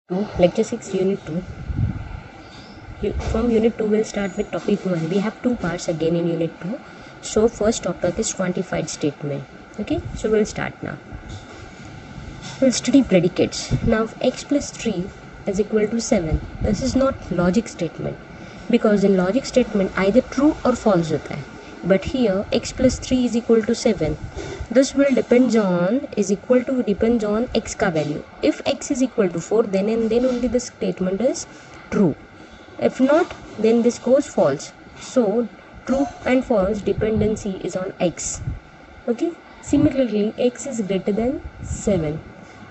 2, Lecture 6, Unit 2. From Unit 2, we'll start with Topic 1. We have two parts again in Unit 2. So, first topic is quantified statement. Okay, so we'll start now. We'll study predicates. Now, x plus 3 is equal to 7. This is not logic statement, because in logic statement either true or false hota hai. But here x plus 3 is equal to 7. This will depends on x ka value. If x is equal to 4, then and then only the statement is true. If not, then this goes false. So true and false dependency is on x. Okay. Similarly, x is greater than 7.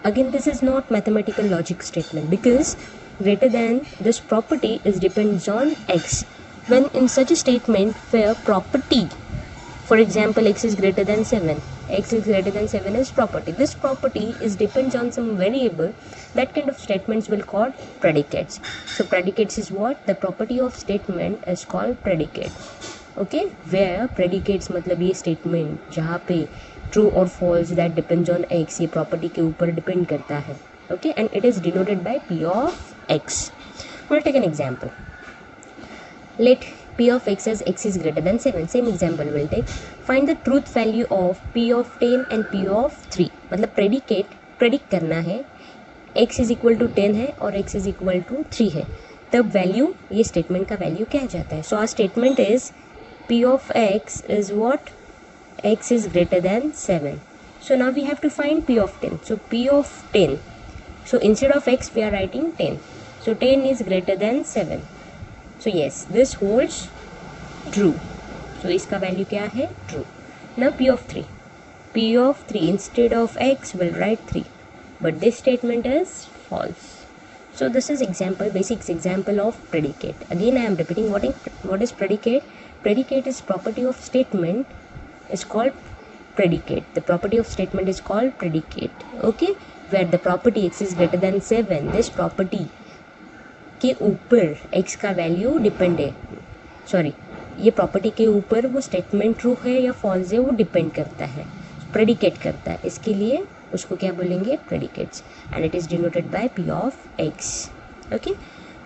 Again, this is not mathematical logic statement, because greater than this property is depends on x. When in such a statement where property, for example, x is greater than 7, x is greater than 7 is property. This property is depends on some variable. That kind of statements will called predicates. So predicates is what? The property of statement is called predicate. Okay, where predicates मतलब ये statement जहाँ पे true or false that depends on x ये property के ऊपर depend करता है. Okay, and it is denoted by p of x. We'll take an example. Let p of x as x is greater than 7. Same example we'll take. Find the truth value of p of 10 and p of 3. मतलब predicate predict करना है x is equal to 10 है और x is equal to 3 है, तब value ये statement का value क्या जाता है. So our statement is p of x is what? X is greater than 7. So now we have to find p of 10. So p of 10. So instead of x we are writing 10. So 10 is greater than 7. So yes, this holds true. So इसका value क्या है? True. Now p of 3. p of 3 instead of x will write 3. But this statement is false. So this is example, basic example of predicate. Again I am repeating what is predicate. Predicate is property of statement is called predicate. The property of statement is called predicate. Okay, where the property x is greater than 7, this property के ऊपर x का value depend है. Sorry, ये property के ऊपर वो statement true है या फॉल्स है वो डिपेंड करता है, प्रेडिकेट करता है. इसके लिए उसको क्या बोलेंगे? Predicates. And it is denoted by p of x. Okay,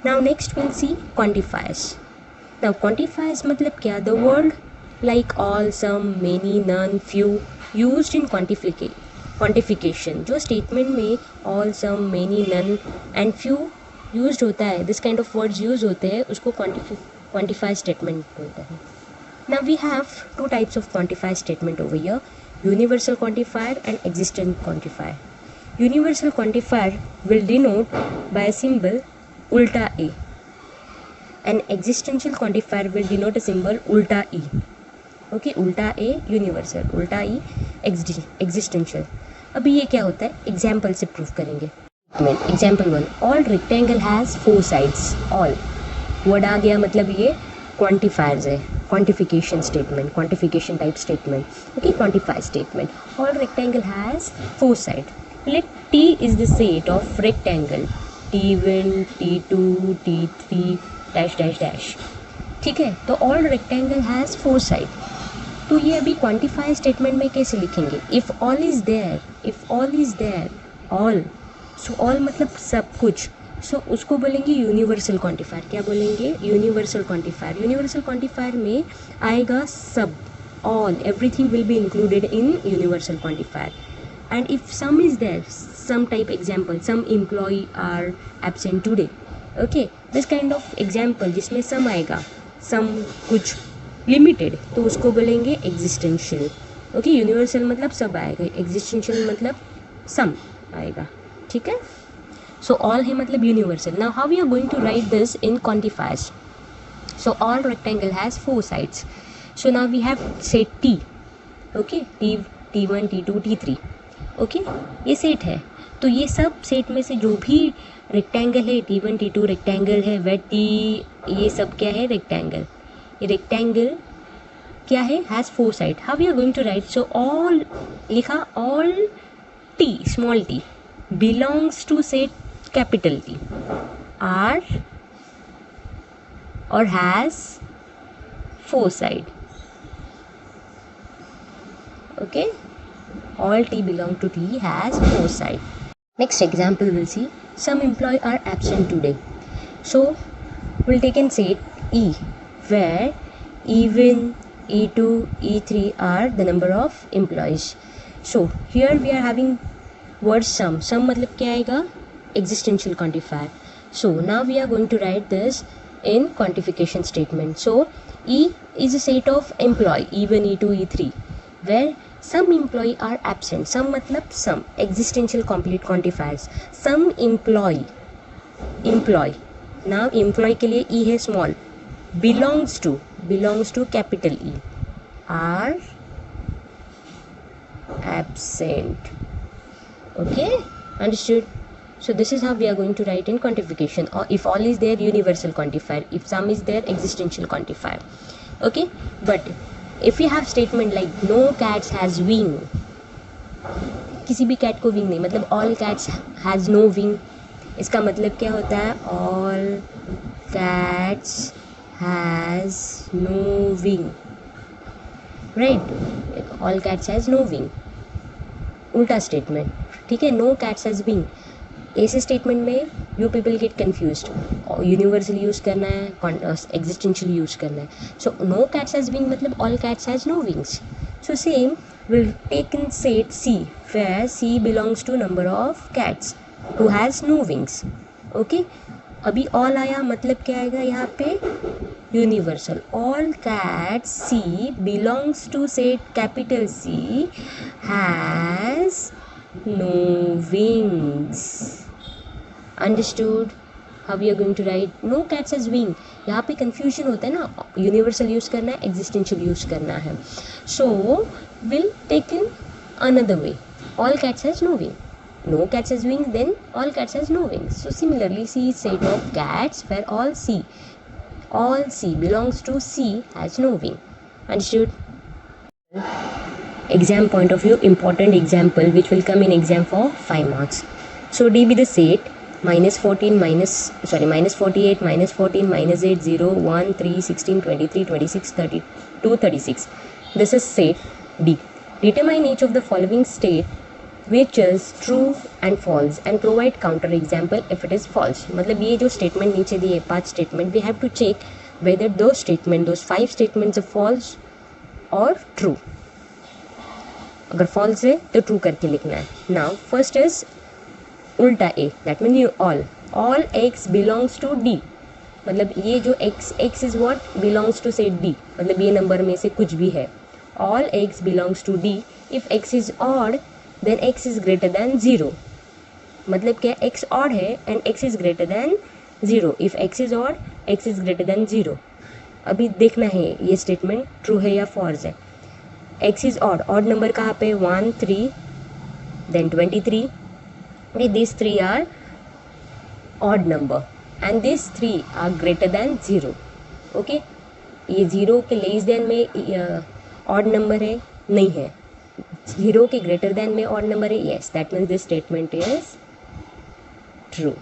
now next will see quantifiers. Now quantifiers मतलब क्या? The word like all, some, many, none, few used in quantification. जो स्टेटमेंट में all, some, many, none and few used होता है, this kind of words use होते हैं, उसको quantify statement बोलते हैं. Now we have two types of quantify statement over here: universal quantifier and existent quantifier. Universal quantifier will denote by a symbol ulta a, and existential quantifier will denote a symbol ulta e. Okay, उल्टा a universal, उल्टा ई existential. अभी ये क्या होता है? Example से prove करेंगे. Example 1, all rectangle has 4 sides. All word आ गया, मतलब ये क्वांटिफायर्स है, quantification statement, quantification type statement. Okay, quantify statement. All rectangle has 4 side. Let T is the set of rectangle t1, t2, t3 dash dash dash. ठीक है, तो all rectangle has 4 side. तो ये अभी क्वांटिफाई स्टेटमेंट में कैसे लिखेंगे? If all is there, if all is there, all. So all मतलब सब कुछ. सो उसको बोलेंगे यूनिवर्सल क्वांटिफायर. क्या बोलेंगे? Universal quantifier. यूनिवर्सल क्वांटिफायर में आएगा सब, all, everything will be included in universal quantifier. And if some is there, some type example, some employee are absent today. Okay, this kind of example जिसमें some आएगा, सम कुछ limited, तो उसको बोलेंगे existential. Okay, universal मतलब सब आएगा, existential मतलब सम आएगा. ठीक है, सो ऑल है मतलब universal. Now how we are going to write this in quantifiers. So all rectangle has 4 sides. So now we have set T. Okay, t1, t2, t3. Okay, ये सेट है. तो ये सब सेट में से जो भी रेक्टेंगल है, t1, t2 रेक्टेंगल है, वे t, ये सब क्या है? रेक्टेंगल. ये रेक्टेंगल क्या है? Has 4 side. How we are going to write? So all लिखा, all t, small t belongs to set capital T, are और has 4 side. Okay, all t belong to T has 4 sides. Next example we'll see. some employee are absent today. So we'll take and say E, where E1, E2, E3 are the number of employees. So here we are having word sum. Sum मतलब क्या आएगा? Existential quantifier. So now we are going to write this in quantification statement. So E is a set of employee E1, E2, E3 where some employee are absent. Some मतलब some existential complete quantifiers. Some employee now employee के लिए E है small, belongs to capital E are absent. Okay, understood? So this is how we are going to write in quantification. Or if all is there, universal quantifier. If some is there, existential quantifier. Okay, but if you have statement like no cats has wing, किसी भी cat को wing नहीं, मतलब all cats has no wing. इसका मतलब क्या होता है? All cats has no wing, right? All cats has no wing. उल्टा स्टेटमेंट, ठीक है? नो कैट्स हैज बीन, ऐसे स्टेटमेंट में you people get confused. Universal use करना है, एग्जिस्टेंशियल यूज करना है. So no cats has been मतलब all cats has no wings. So same will take in set C where C belongs to number of cats who has no wings. Okay, अभी all आया मतलब क्या आएगा यहाँ पे? Universal. All cats C belongs to set capital C has no wings. Understood how we are going to write no cats has wing. यहाँ पे confusion होता है ना, यूनिवर्सल यूज करना है, एग्जिस्टेंशियल यूज करना है. So will take in another way. All cats has no wing. No cats has wings, then all cats has no wings. So similarly, C is set of cats where all C belongs to C has no wing. Understood? Exam point of view, important example which will come in exam for 5 marks. So D be the set minus 48, minus 14, minus 8, 0, 1, 3, 16, 23, 26, 32, 36. This is set D. Determine each of the following state which is true and false and provide counter example if it is false. मतलब ये जो statement नीचे दिए 5 statement, we have to check whether those 5 statements are false or true. अगर false है तो true करके लिखना है. Now first is उल्टा A, that means you all x belongs to D. मतलब ये जो x is what belongs to say D, मतलब ये नंबर में से कुछ भी है. All x belongs to D. If x is odd then x is greater than 0. मतलब क्या? x odd है and x is greater than 0. if x is odd, x is greater than 0. अभी देखना है ये स्टेटमेंट ट्रू है या false है. x is odd नंबर कहाँ पे? 1, 3, then 23. These 3 are odd number and these 3 are greater than 0. okay, ये 0 के लेस देन में odd नंबर है? नहीं है. 0 के ग्रेटर देन में ऑड नंबर है? yes, that means this statement is true.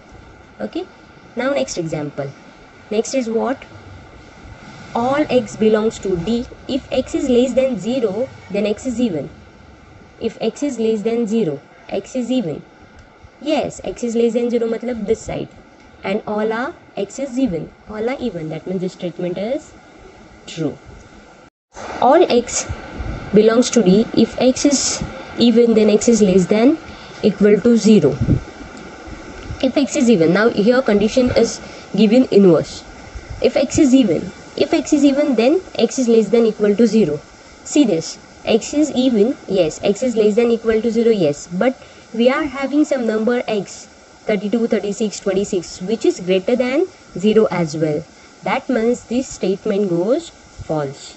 okay, now next example. Next is what? All x belongs to D. If x is less than 0 then x is even. If x is less than 0, x is even. yes, x is less than 0 मतलब this side, and all are x is even, all are even, that means this statement is true. All x belongs to D. if x is even then x is less than equal to 0. if x is even, now here condition is given inverse. if x is even then x is less than equal to 0. see this, x is even, yes, x is less than equal to 0, yes, but we are having some number x 32, 36, 26 which is greater than 0 as well. that means this statement goes false.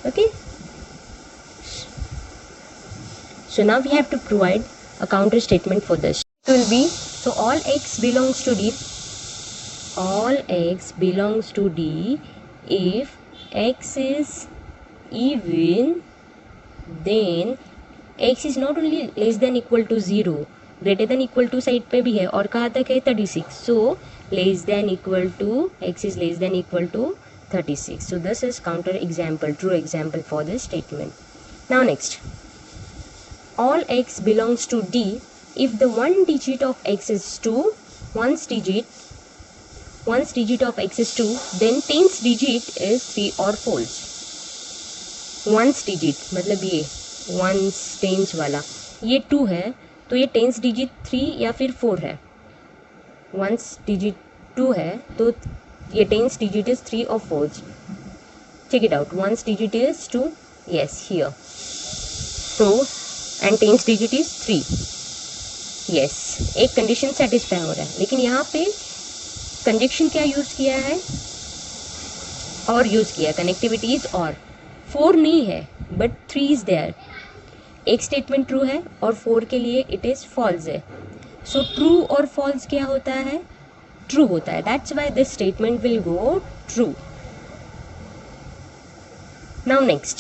okay, so now we have to provide a counter statement for this. It will be, so all x belongs to D. All x belongs to D if x is even, then x is not only less than equal to 0, greater than equal to side पे भी है और कहाँ तक है? 36. so less than equal to, x is less than equal to 36. so this is counter example, true example for this statement. Now next, all x belongs to D if the one digit of x is 2, one's digit of x is 2, then tens digit is 3 or false. one's digit मतलब ये one's tens वाला ये 2 है तो ये tens digit 3 या फिर 4 है. one's digit 2 है तो ये tens digit is 3 or false. Check it out. one's digit is 2. Yes, here. So and tens digit is 3. Yes, एक कंडीशन सेटिस्फाई हो रहा है. लेकिन यहाँ पे कंजक्शन क्या यूज किया है? और यूज किया. कनेक्टिविटी इज और. 4 नहीं है बट 3 इज देयर. एक स्टेटमेंट ट्रू है और 4 के लिए इट इज फॉल्स है. सो ट्रू और फॉल्स क्या होता है? ट्रू होता है. That's why this statement will go true. Now next,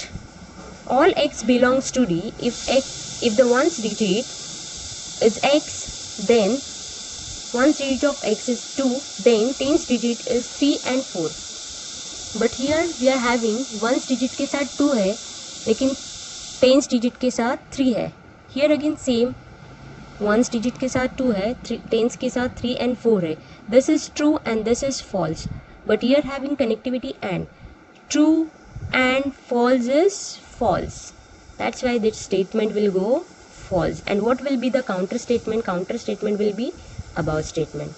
all x belongs to D. If the one's digit is x, then one's digit of x is 2, then tens digit is 3 and 4. But here we are having one's digit के साथ 2 है लेकिन tens digit के साथ 3 है. Here again same, one's digit के साथ 2 है, tens के साथ 3 and 4 है. This is true and this is false. But here having connectivity and true and false is false. That's why this statement will go false. And what will be the counter statement? Counter statement will be above statement.